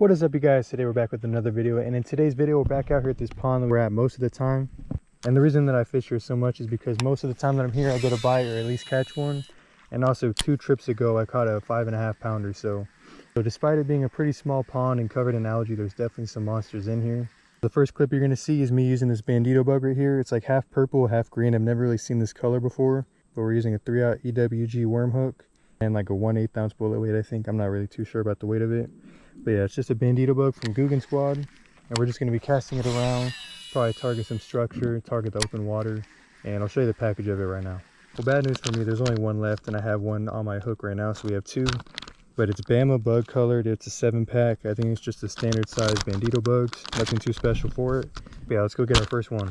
What is up, you guys? Today we're back with another video, and in today's video we're back out here at this pond that we're at most of the time. And the reason that I fish here so much is because most of the time that I'm here I get a bite or at least catch one. And also 2 trips ago I caught a 5.5 pounder. So despite it being a pretty small pond and covered in algae, there's definitely some monsters in here. The first clip you're going to see is me using this Bandito bug right here. It's like half purple, half green. I've never really seen this color before, but we're using a 3/0 EWG worm hook and like a 1/8 ounce bullet weight, I think. I'm not really too sure about the weight of it. But yeah, it's just a Bandito bug from Guggen Squad, and we're just going to be casting it around, probably target some structure, target the open water, and I'll show you the package of it right now. Well, bad news for me, there's only one left, and I have one on my hook right now, so we have 2. But it's Bama bug colored, it's a 7-pack. I think it's just a standard size Bandito bugs, nothing too special for it. But yeah, let's go get our first one.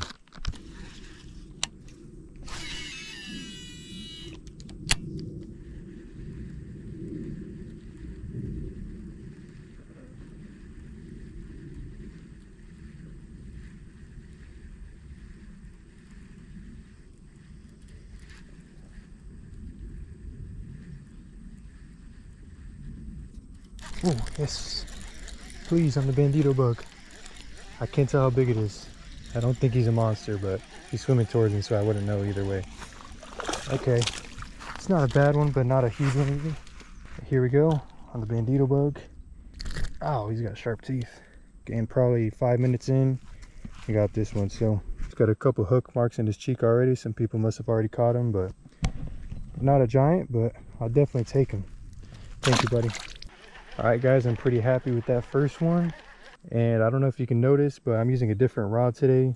Oh, yes. Please, on the Bandito bug. I can't tell how big it is. I don't think he's a monster, but he's swimming towards me, so I wouldn't know either way. Okay. It's not a bad one, but not a huge one either. Here we go, on the Bandito bug. Oh, he's got sharp teeth. Getting probably 5 minutes in, we got this one. So, he's got a couple hook marks in his cheek already. Some people must have already caught him, but not a giant, but I'll definitely take him. Thank you, buddy. Alright guys, I'm pretty happy with that first one, and I don't know if you can notice, but I'm using a different rod today.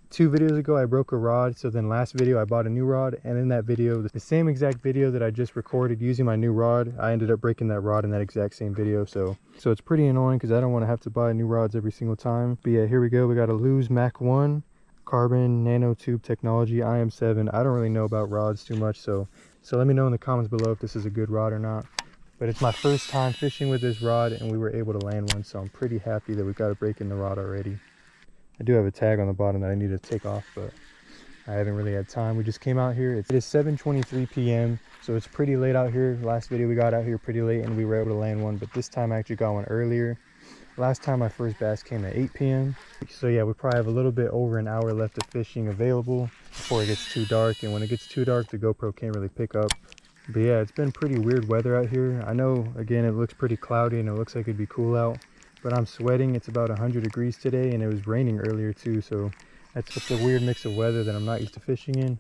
2 videos ago I broke a rod, so then last video I bought a new rod, and in that video, the same exact video that I just recorded using my new rod, I ended up breaking that rod in that exact same video. So it's pretty annoying because I don't want to have to buy new rods every single time. But yeah, here we go. We got a Lew's Mach 1 carbon nanotube technology IM7. I don't really know about rods too much, so let me know in the comments below if this is a good rod or not. But it's my first time fishing with this rod, and we were able to land one, so I'm pretty happy that we got a break in the rod already. I do have a tag on the bottom that I need to take off, but I haven't really had time. We just came out here. It is 7:23 p.m. so it's pretty late out here. Last video we got out here pretty late and we were able to land one, but this time I actually got one earlier. Last time my first bass came at 8 p.m. so yeah, we probably have a little bit over an hour left of fishing available before it gets too dark, and when it gets too dark the GoPro can't really pick up. But yeah, it's been pretty weird weather out here. I know, again, it looks pretty cloudy and it looks like it'd be cool out, but I'm sweating. It's about 100 degrees today, and it was raining earlier too, so that's just a weird mix of weather that I'm not used to fishing in.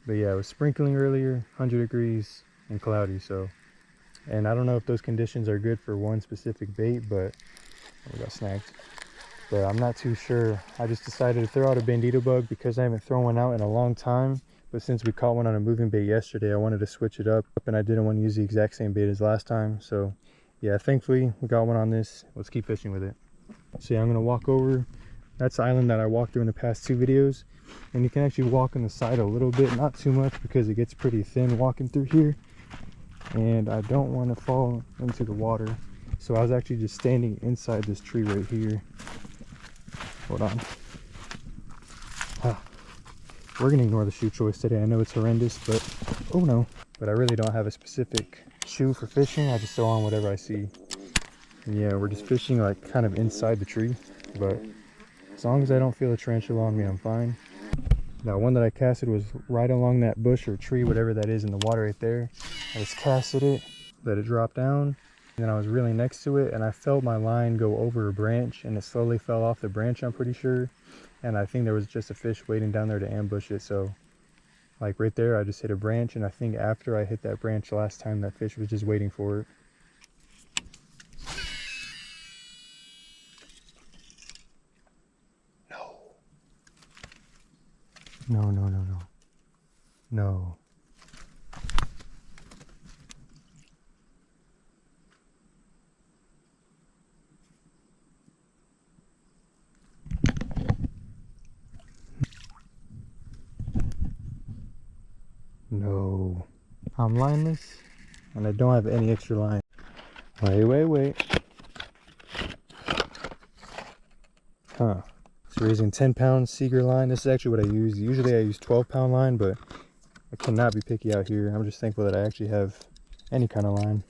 But yeah, it was sprinkling earlier, 100 degrees and cloudy, so. And I don't know if those conditions are good for one specific bait, but we got snagged. But I'm not too sure. I just decided to throw out a Bandito bug because I haven't thrown one out in a long time. But since we caught one on a moving bait yesterday, I wanted to switch it up, and I didn't want to use the exact same bait as last time. So yeah, thankfully we got one on this. Let's keep fishing with it. So yeah, I'm gonna walk over. That's the island that I walked through in the past 2 videos, and you can actually walk on the side a little bit, not too much because it gets pretty thin walking through here, and I don't want to fall into the water. So I was actually just standing inside this tree right here. Hold on. We're gonna ignore the shoe choice today. I know it's horrendous, but oh no. But I really don't have a specific shoe for fishing. I just throw on whatever I see. And yeah, we're just fishing like kind of inside the tree, but as long as I don't feel a tarantula on me, I'm fine. That one that I casted was right along that bush or tree, whatever that is in the water right there. I just casted it, let it drop down, and then I was reeling next to it, and I felt my line go over a branch, and it slowly fell off the branch, I'm pretty sure. And I think there was just a fish waiting down there to ambush it. So like right there, I just hit a branch, and I think after I hit that branch last time, that fish was just waiting for it. No. No, no, no, no. No. No. I'm lineless, and I don't have any extra line. Wait. Huh. So we're using 10-pound Seeger line. This is actually what I use. Usually I use 12-pound line, but I cannot be picky out here. I'm just thankful that I actually have any kind of line.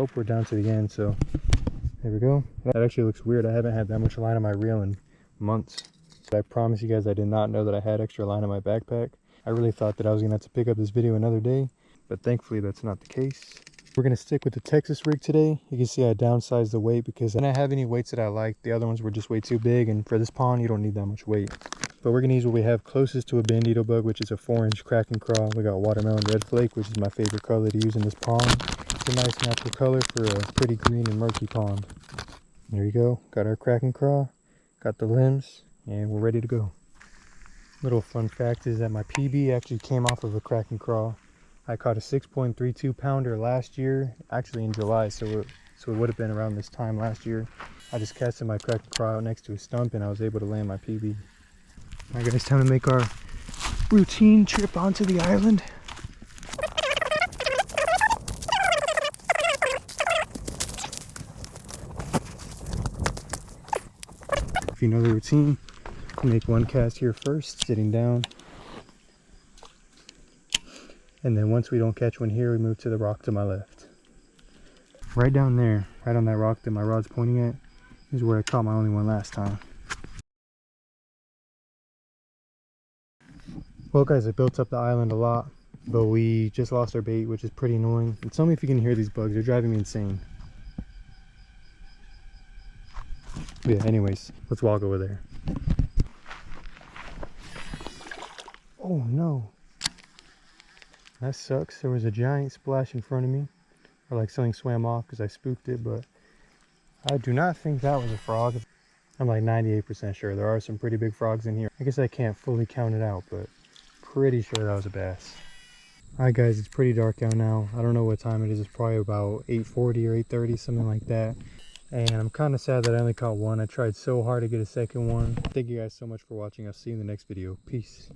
hope we're down to the end. So there we go. That actually looks weird. I haven't had that much line on my reel in months. But I promise you guys, I did not know that I had extra line in my backpack. I really thought that I was gonna have to pick up this video another day, but thankfully that's not the case. We're gonna stick with the Texas rig today. You can see I downsized the weight because I didn't have any weights that I liked. The other ones were just way too big, and for this pond you don't need that much weight. But we're gonna use what we have closest to a Bandito bug, which is a 4-inch Kraken craw. We got watermelon red flake, which is my favorite color to use in this pond. It's a nice natural color for a pretty green and murky pond. There you go. Got our Kraken craw, got the limbs, and we're ready to go. Little fun fact is that my PB actually came off of a Kraken craw. I caught a 6.32 pounder last year, actually in July, so it would have been around this time last year. I just casted my Kraken craw out next to a stump and I was able to land my PB. Alright guys, time to make our routine trip onto the island. If you know the routine, make one cast here first, sitting down. And then once we don't catch one here, we move to the rock to my left. Right down there, right on that rock that my rod's pointing at, is where I caught my only one last time. Well guys, I built up the island a lot, but we just lost our bait, which is pretty annoying. And tell me if you can hear these bugs, they're driving me insane. Yeah, anyways, let's walk over there. Oh no. That sucks. There was a giant splash in front of me, or like something swam off because I spooked it, but I do not think that was a frog. I'm like 98% sure. There are some pretty big frogs in here. I guess I can't fully count it out, but pretty sure that was a bass. Alright guys, it's pretty dark out now. I don't know what time it is. It's probably about 8:40 or 8:30, something like that. And I'm kind of sad that I only caught one. I tried so hard to get a second one. Thank you guys so much for watching. I'll see you in the next video. Peace.